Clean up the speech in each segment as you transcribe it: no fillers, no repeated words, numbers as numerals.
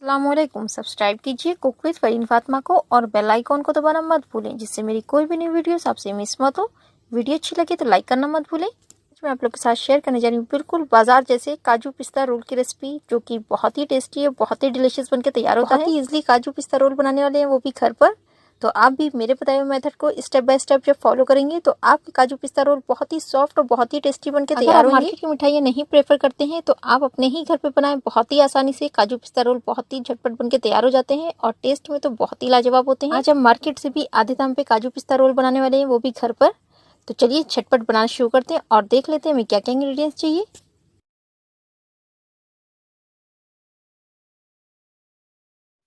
अस्सलामुअलैकुम। सब्सक्राइब कीजिए cook with Fareen Fatima को और बेल आइकॉन को दबाना मत भूलें, जिससे मेरी कोई भी नई वीडियोस आपसे मिस मत हो। वीडियो अच्छी लगे तो लाइक करना मत भूलें। मैं आप लोग के साथ शेयर करने जा रही हूँ बिल्कुल बाजार जैसे काजू पिस्ता रोल की रेसिपी, जो कि बहुत ही टेस्टी है, बहुत ही डिलीशियस बनकर तैयार होता है। बहुत ही इजीली काजू पिस्ता रोल बनाने वाले हैं, वो भी घर पर। तो आप भी मेरे बताए हुए मेथड को स्टेप बाय स्टेप जब फॉलो करेंगे तो आपके काजू पिस्ता रोल बहुत ही सॉफ्ट और बहुत ही टेस्टी बनके तैयार होंगे। मार्केट की मिठाइयाँ नहीं प्रेफर करते हैं तो आप अपने ही घर पे बनाएं, बहुत ही आसानी से काजू पिस्ता रोल बहुत ही झटपट बनके तैयार हो जाते हैं और टेस्ट में तो बहुत ही लाजवाब होते हैं। आज हम मार्केट से भी आधे दाम पे काजू पिस्ता रोल बनाने वाले हैं, वो भी घर पर। तो चलिए झटपट बनाना शुरू करते हैं और देख लेते हैं हमें क्या क्या इंग्रेडिएंट्स चाहिए।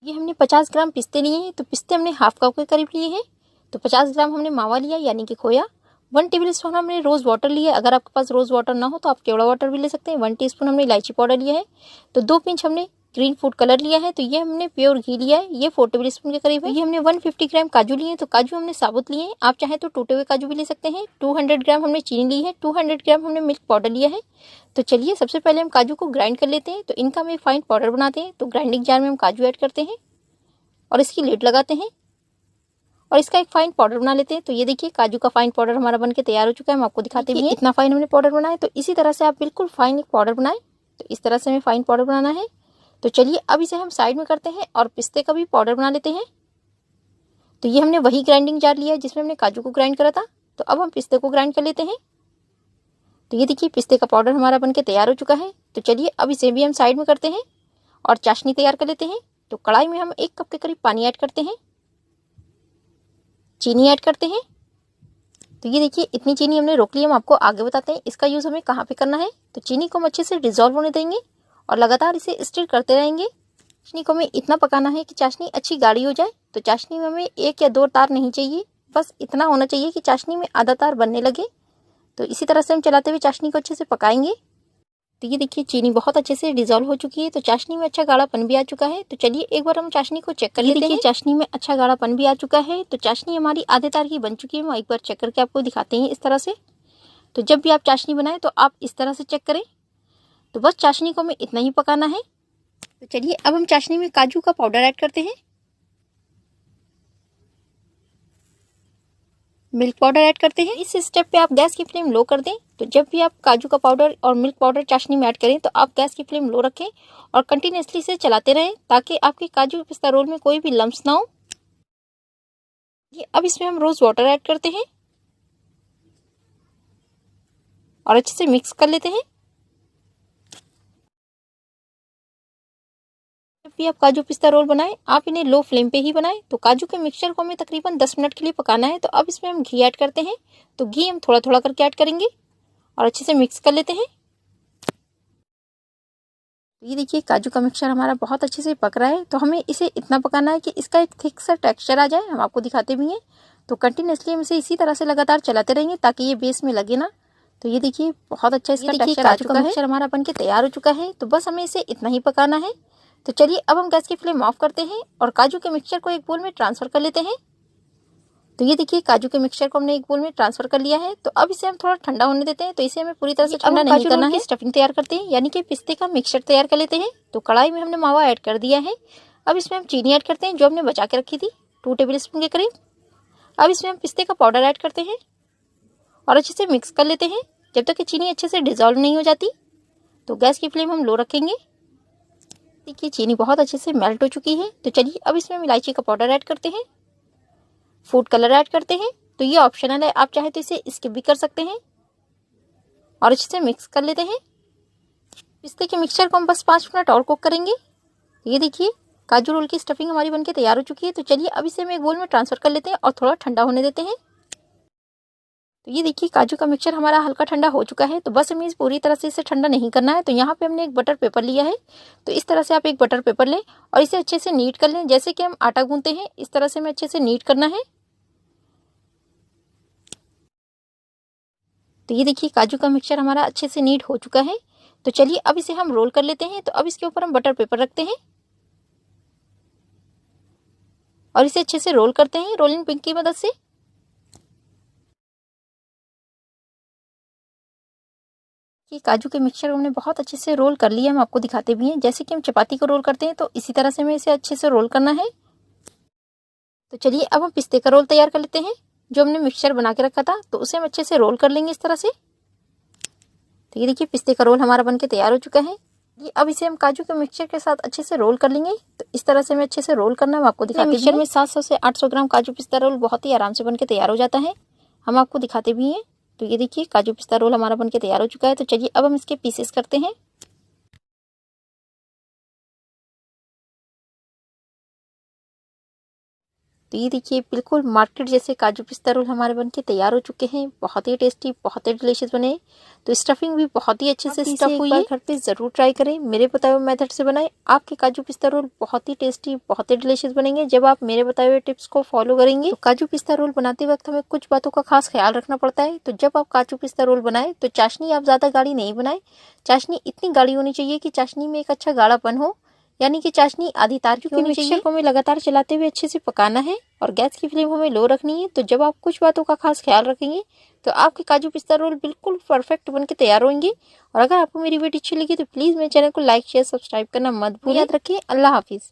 ये हमने 50 ग्राम पिस्ते लिए हैं, तो पिस्ते हमने हाफ कप के करीब लिए हैं। तो 50 ग्राम हमने मावा लिया यानी कि खोया। 1 टेबल स्पून हमने रोज वाटर लिया है, अगर आपके पास रोज वाटर ना हो तो आप केवड़ा वाटर भी ले सकते हैं। 1 टीस्पून हमने इलायची पाउडर लिया है। तो 2 पिंच हमने ग्रीन फूड कलर लिया है। तो ये हमने प्योर घी लिया है, ये 4 टेबल स्पून के करीब है। ये हमने 150 ग्राम काजू लिए हैं, तो काजू हमने साबुत लिए हैं, आप चाहे तो टूटे हुए काजू भी ले सकते हैं। 200 ग्राम हमने चीनी ली है, 200 ग्राम हमने मिल्क पाउडर लिया है। तो चलिए सबसे पहले हम काजू को ग्राइंड कर लेते हैं। तो इनका हम एक फाइन पाउडर बनाते हैं। तो ग्राइंडिंग जार में हम काजू ऐड करते हैं और इसकी लिड लगाते हैं और इसका एक फाइन पाउडर बना लेते हैं। तो ये देखिए काजू का फाइन पाउडर हमारा बनके तैयार हो चुका है। हम आपको दिखाते भी हैं इतना फाइन हमने पाउडर बनाया। तो इसी तरह से आप बिल्कुल फाइन एक पाउडर बनाएं। तो इस तरह से हमें फाइन पाउडर बनाना है। तो चलिए अब इसे हम साइड में करते हैं और पिस्ते का भी पाउडर बना लेते हैं। तो ये हमने वही ग्राइंडिंग जार लिया है जिसमें हमने काजू को ग्राइंड करा था। तो अब हम पिस्ते को ग्राइंड कर लेते हैं। तो ये देखिए पिस्ते का पाउडर हमारा बनके तैयार हो चुका है। तो चलिए अब इसे भी हम साइड में करते हैं और चाशनी तैयार कर लेते हैं। तो कढ़ाई में हम 1 कप के करीब पानी ऐड करते हैं, चीनी ऐड करते हैं। तो ये देखिए इतनी चीनी हमने रोक ली, हम आपको आगे बताते हैं इसका यूज़ हमें कहाँ पे करना है। तो चीनी को हम अच्छे से डिजोल्व होने देंगे और लगातार इसे स्टिर करते रहेंगे। चाशनी को हमें इतना पकाना है कि चाशनी अच्छी गाढ़ी हो जाए। तो चाशनी में हमें 1 या 2 तार नहीं चाहिए, बस इतना होना चाहिए कि चाशनी में आधा तार बनने लगे। तो इसी तरह से हम चलाते हुए चाशनी को अच्छे से पकाएंगे। तो ये देखिए चीनी बहुत अच्छे से डिजोल्व हो चुकी है, तो चाशनी में अच्छा गाढ़ापन भी आ चुका है। तो चलिए एक बार हम चाशनी को चेक कर लेते हैं। चाशनी में अच्छा गाढ़ापन भी आ चुका है। तो चाशनी हमारी आधे तार की बन चुकी है। हम एक बार चेक करके आपको दिखाते हैं इस तरह से। तो जब भी आप चाशनी बनाएं तो आप इस तरह से चेक करें। तो बस चाशनी को हमें इतना ही पकाना है। तो चलिए अब हम चाशनी में काजू का पाउडर ऐड करते हैं, मिल्क पाउडर ऐड करते हैं। इस स्टेप पे आप गैस की फ्लेम लो कर दें। तो जब भी आप काजू का पाउडर और मिल्क पाउडर चाशनी में ऐड करें तो आप गैस की फ्लेम लो रखें और कंटिन्यूसली से चलाते रहें ताकि आपके काजू पिस्ता रोल में कोई भी लम्स ना हो। ये अब इसमें हम रोज वाटर ऐड करते हैं और अच्छे से मिक्स कर लेते हैं। जब भी आप काजू पिस्ता रोल बनाएं आप इन्हें लो फ्लेम पे ही बनाएं। तो काजू के मिक्सचर को हमें तकरीबन 10 मिनट के लिए पकाना है। तो अब इसमें हम घी ऐड करते हैं। तो घी हम थोड़ा थोड़ा करके ऐड करेंगे और अच्छे से मिक्स कर लेते हैं। ये देखिए काजू का मिक्सचर हमारा बहुत अच्छे से पक रहा है। तो हमें इसे इतना पकाना है कि इसका एक थिक सा टेक्सचर आ जाए। हम आपको दिखाते भी हैं। तो कंटिन्यूसली हम इसे इसी तरह से लगातार चलाते रहेंगे ताकि ये बेस में लगे ना। तो ये देखिए बहुत अच्छा इसका टेक्सचर आ चुका है। मिक्सचर हमारा बनके तैयार हो चुका है। तो बस हमें इसे इतना ही पकाना है। तो चलिए अब हम गैस की फ्लेम ऑफ करते हैं और काजू के मिक्सचर को एक बोल में ट्रांसफर कर लेते हैं। तो ये देखिए काजू के मिक्सचर को हमने एक बोल में ट्रांसफर कर लिया है। तो अब इसे हम थोड़ा ठंडा होने देते हैं। तो इसे हमें पूरी तरह से ठंडा नहीं करना है। स्टफिंग तैयार करते हैं यानी कि पिस्ते का मिक्सचर तैयार कर लेते हैं। तो कढ़ाई में हमने मावा ऐड कर दिया है। अब इसमें हम चीनी ऐड करते हैं जो हमने बचा के रखी थी 2 टेबल स्पून के करीब। अब इसमें हम पिस्ते का पाउडर ऐड करते हैं और अच्छे से मिक्स कर लेते हैं जब तक कि चीनी अच्छे से डिजोल्व नहीं हो जाती। तो गैस की फ्लेम हम लो रखेंगे। देखिए चीनी बहुत अच्छे से मेल्ट हो चुकी है। तो चलिए अब इसमें हम इलायची का पाउडर ऐड करते हैं, फूड कलर ऐड करते हैं। तो ये ऑप्शनल है, आप चाहे तो इसे स्किप भी कर सकते हैं और अच्छे से मिक्स कर लेते हैं। पिस्ते के मिक्सचर को हम बस 5 मिनट और कुक करेंगे। ये देखिए काजू रोल की स्टफिंग हमारी बनके तैयार हो चुकी है। तो चलिए अब इसे हम एक बोल में ट्रांसफर कर लेते हैं और थोड़ा ठंडा होने देते हैं। तो ये देखिए काजू का मिक्सचर हमारा हल्का ठंडा हो चुका है। तो बस हमें पूरी तरह से इसे ठंडा नहीं करना है। तो यहाँ पे हमने एक बटर पेपर लिया है। तो इस तरह से आप एक बटर पेपर लें और इसे अच्छे से नीट कर लें, जैसे कि हम आटा गूंथते हैं इस तरह से हमें अच्छे से नीट करना है। तो ये देखिए काजू का मिक्सचर हमारा अच्छे से नीट हो चुका है। तो चलिए अब इसे हम रोल कर लेते हैं। तो अब इसके ऊपर हम बटर पेपर रखते हैं और इसे अच्छे से रोल करते हैं रोलिंग पिन की मदद से। कि काजू के मिक्सचर को हमने बहुत अच्छे से रोल कर लिया, हम आपको दिखाते भी हैं। जैसे कि हम चपाती को रोल करते हैं तो इसी तरह से हमें इसे अच्छे से रोल करना है। तो चलिए अब हम पिस्ते का रोल तैयार कर लेते हैं। जो हमने मिक्सचर बना के रखा था तो उसे हम अच्छे से रोल कर लेंगे इस तरह से। तो ये देखिए पिस्ते का रोल हमारा बनके तैयार हो चुका है। ये अब इसे हम काजू के मिक्सचर के साथ अच्छे से रोल कर लेंगे। तो इस तरह से हमें अच्छे से रोल करना है, हम आपको दिखाते हैं। मिक्सचर में 700 से 800 ग्राम काजू पिस्ता रोल बहुत ही आराम से बनके तैयार हो जाता है, हम आपको दिखाते भी हैं। तो ये देखिए काजू पिस्ता रोल हमारा बनके तैयार हो चुका है। तो चलिए अब हम इसके पीसेस करते हैं। तो ये देखिए बिल्कुल मार्केट जैसे काजू पिस्ता रोल हमारे बनके तैयार हो चुके हैं। बहुत ही टेस्टी, बहुत ही डिलीशियस बने। तो स्टफिंग भी बहुत ही अच्छे से स्टफ हुई है। घर पे जरूर ट्राई करें, मेरे बताए हुए मेथड से बनाएं। आपके काजू पिस्ता रोल बहुत ही टेस्टी, बहुत ही डिलीशियस बनेंगे जब आप मेरे बताए हुए टिप्स को फॉलो करेंगे। तो काजू पिस्ता रोल बनाते वक्त हमें कुछ बातों का खास ख्याल रखना पड़ता है। तो जब आप काजू पिस्ता रोल बनाए तो चाशनी आप ज्यादा गाढ़ी नहीं बनाए। चाशनी इतनी गाढ़ी होनी चाहिए कि चाशनी में एक अच्छा गाढ़ापन हो, यानी कि चाशनी आधी तार की होनी चाहिए। मिक्सचर को हमें लगातार चलाते हुए अच्छे से पकाना है और गैस की फ्लेम हमें लो रखनी है। तो जब आप कुछ बातों का खास ख्याल रखेंगे तो आपके काजू पिस्ता रोल बिल्कुल परफेक्ट बनके तैयार होंगे। और अगर आपको मेरी वीडियो अच्छी लगी तो प्लीज मेरे चैनल को लाइक शेयर सब्सक्राइब करना मत भूलिए। याद रखिए, अल्लाह हाफिज।